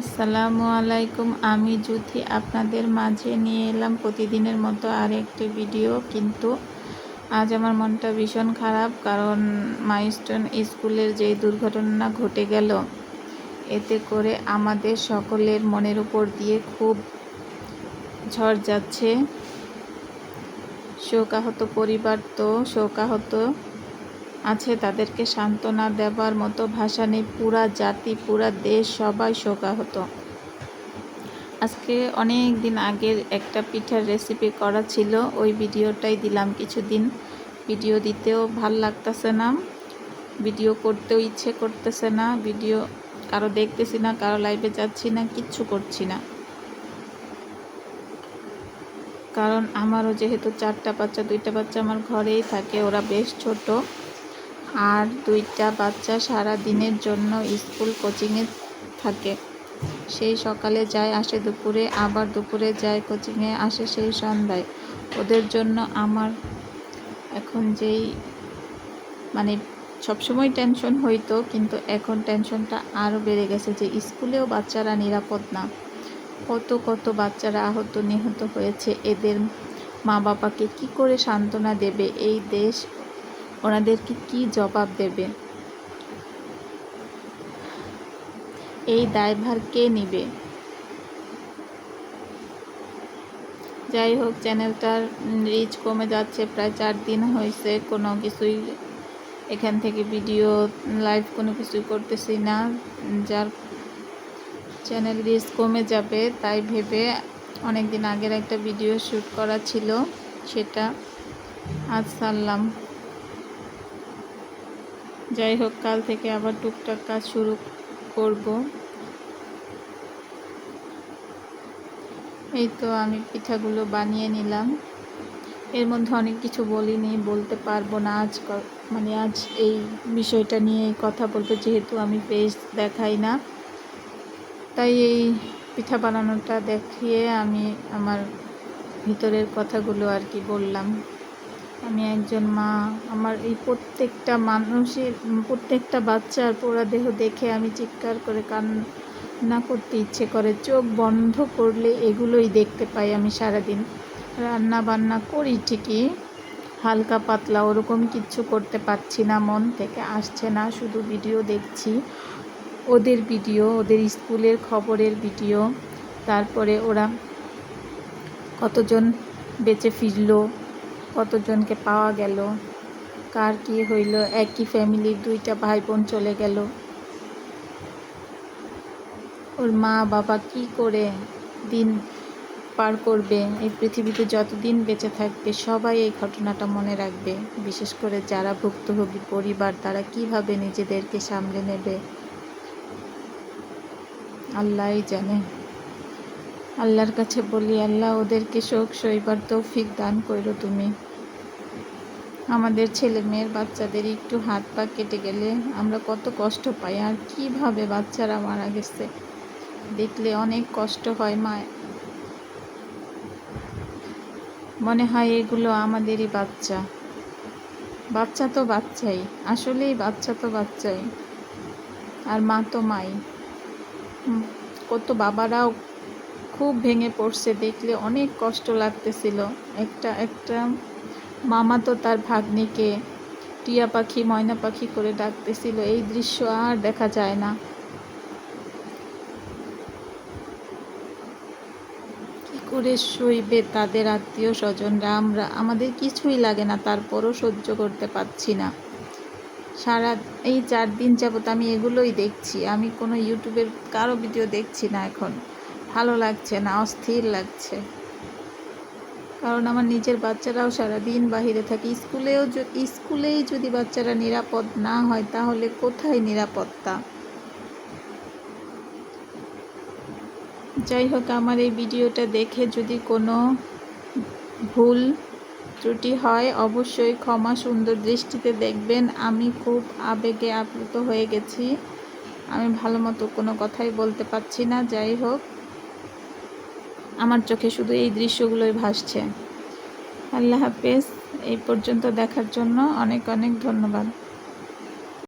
আসসালামু আলাইকুম। আমি জুথি আপনাদের মাঝে নিয়ে এলাম প্রতিদিনের মতো আরেকটি ভিডিও। কিন্তু আজ আমার মনটা ভীষণ খারাপ, কারণ মাইলস্টোন স্কুলের যে দুর্ঘটনা ঘটে গেল, এতে করে আমাদের সকলের মনের উপর দিয়ে খুব ঝড় যাচ্ছে। শোকাহত পরিবার তো শোকাহত আছে, তাদেরকে সান্ত্বনা দেবার মতো ভাষা নেই। পুরা জাতি, পুরা দেশ, সবাই শোকাহত। আজকে অনেক দিন আগের একটা পিঠার রেসিপি করা ছিল, ওই ভিডিওটাই দিলাম। কিছুদিন ভিডিও দিতেও ভাল লাগতেছে না, ভিডিও করতেও ইচ্ছে করতেছে না, ভিডিও কারো দেখতেছি না, কারো লাইভে যাচ্ছি না, কিচ্ছু করছি না। কারণ আমারও যেহেতু 4টা বাচ্চা, 2টা বাচ্চা আমার ঘরেই থাকে, ওরা বেশ ছোট। আর 2টা বাচ্চা সারা দিনের জন্য স্কুল কোচিংয়ে থাকে। সেই সকালে যায়, আসে দুপুরে, আবার দুপুরে যায় কোচিংয়ে, আসে সেই সন্ধ্যায়। ওদের জন্য আমার এখন যেই সবসময় টেনশন হইতো, কিন্তু এখন টেনশনটা আরও বেড়ে গেছে যে স্কুলেও বাচ্চারা নিরাপদ না। কত বাচ্চারা আহত নিহত হয়েছে। এদের মা বাবাকে কি করে সান্ত্বনা দেবে এই দেশ? ওনাদেরকে কি জবাব দেবে? এই দায়ভার কে নিবে? যাই হোক, চ্যানেলটার রিচ কমে যাচ্ছে, প্রায় 4 দিন হয়েছে কোনো কিছুই এখান থেকে ভিডিও লাইভ কোনো কিছুই করতেছি না, যার চ্যানেল রিচ কমে যাবে তাই ভেবে অনেক দিন আগের একটা ভিডিও শ্যুট করা ছিল, সেটা আজ ছাড়লাম। যাই হোক, কাল থেকে আবার টুকটাক কাজ শুরু করব। এই তো আমি পিঠাগুলো বানিয়ে নিলাম। এর মধ্যে অনেক কিছু বলিনি, বলতে পারবো না আজ। আজ এই বিষয়টা নিয়ে কথা বলবো, যেহেতু আমি ফেস দেখাই না, তাই এই পিঠা বানানোটা দেখিয়ে আমি আমার ভিতরের কথাগুলো আর কি বললাম। আমি একজন মা, আমার এই প্রত্যেকটা বাচ্চার পোড়া দেহ দেখে আমি চিৎকার করে কান্না করতে ইচ্ছে করে। চোখ বন্ধ করলে এগুলোই দেখতে পাই আমি সারাদিন। রান্না বান্না করি ঠিকই, হালকা পাতলা, ওরকম কিচ্ছু করতে পারছি না, মন থেকে আসছে না। শুধু ভিডিও দেখছি, ওদের ভিডিও, ওদের স্কুলের খবরের ভিডিও, তারপরে ওরা কতজন বেঁচে ফিরলো, কতজনকে পাওয়া গেল, কার কি হইল, একই ফ্যামিলির 2টা ভাই বোন চলে গেল, ওর মা বাবা কি করে দিন পার করবে। এই পৃথিবীতে যতদিন বেঁচে থাকবে সবাই এই ঘটনাটা মনে রাখবে, বিশেষ করে যারা ভুক্তভোগী পরিবার, তারা কিভাবে নিজেদেরকে সামলে নেবে আল্লাহই জানে। আল্লাহর কাছে বলি, আল্লাহ ওদেরকে শোক সইবার তৌফিক দান করো তুমি। আমাদের ছেলে মেয়ের বাচ্চাদের একটু হাত পা কেটে গেলে আমরা কত কষ্ট পাই, আর কিভাবে বাচ্চারা মারা গেছে দেখলে অনেক কষ্ট হয়। মনে হয় এগুলো আমাদেরই বাচ্চা। বাচ্চা তো বাচ্চাই, আসলেই বাচ্চা তো বাচ্চাই, আর মা তো মাই। কত বাবারাও খুব ভেঙে পড়ছে, দেখলে অনেক কষ্ট লাগতেছিল। একটা মামা তো তার ভাগ্নিকে টিয়া পাখি, ময়না পাখি করে ডাকতেছিল। এই দৃশ্য আর দেখা যায় না। কি করে সইবে তাদের আত্মীয় স্বজনরা? আমাদের কিছুই লাগে না, তারপরও সহ্য করতে পারছি না। এই 4 দিন যাবত আমি এগুলোই দেখছি। আমি কোনো ইউটিউবের কারো ভিডিও দেখছি না এখন, ভালো লাগছে না, অস্থির লাগছে। কারণ আমার নিজের বাচ্চারাও সারাদিন বাহিরে থাকে। স্কুলেই যদি বাচ্চারা নিরাপদ না হয়, তাহলে কোথায় নিরাপত্তা? যাই হোক, আমার এই ভিডিওটা দেখে যদি কোনো ভুল ত্রুটি হয়, অবশ্যই ক্ষমা সুন্দর দৃষ্টিতে দেখবেন। আমি খুব আবেগে আপ্লুত হয়ে গেছি, আমি ভালো মতো কোনো কথাই বলতে পারছি না। যাই হোক, আমার চোখে শুধু এই দৃশ্যগুলোই ভাসছে। আল্লাহ হাফেজ। এই পর্যন্ত দেখার জন্য অনেক অনেক ধন্যবাদ।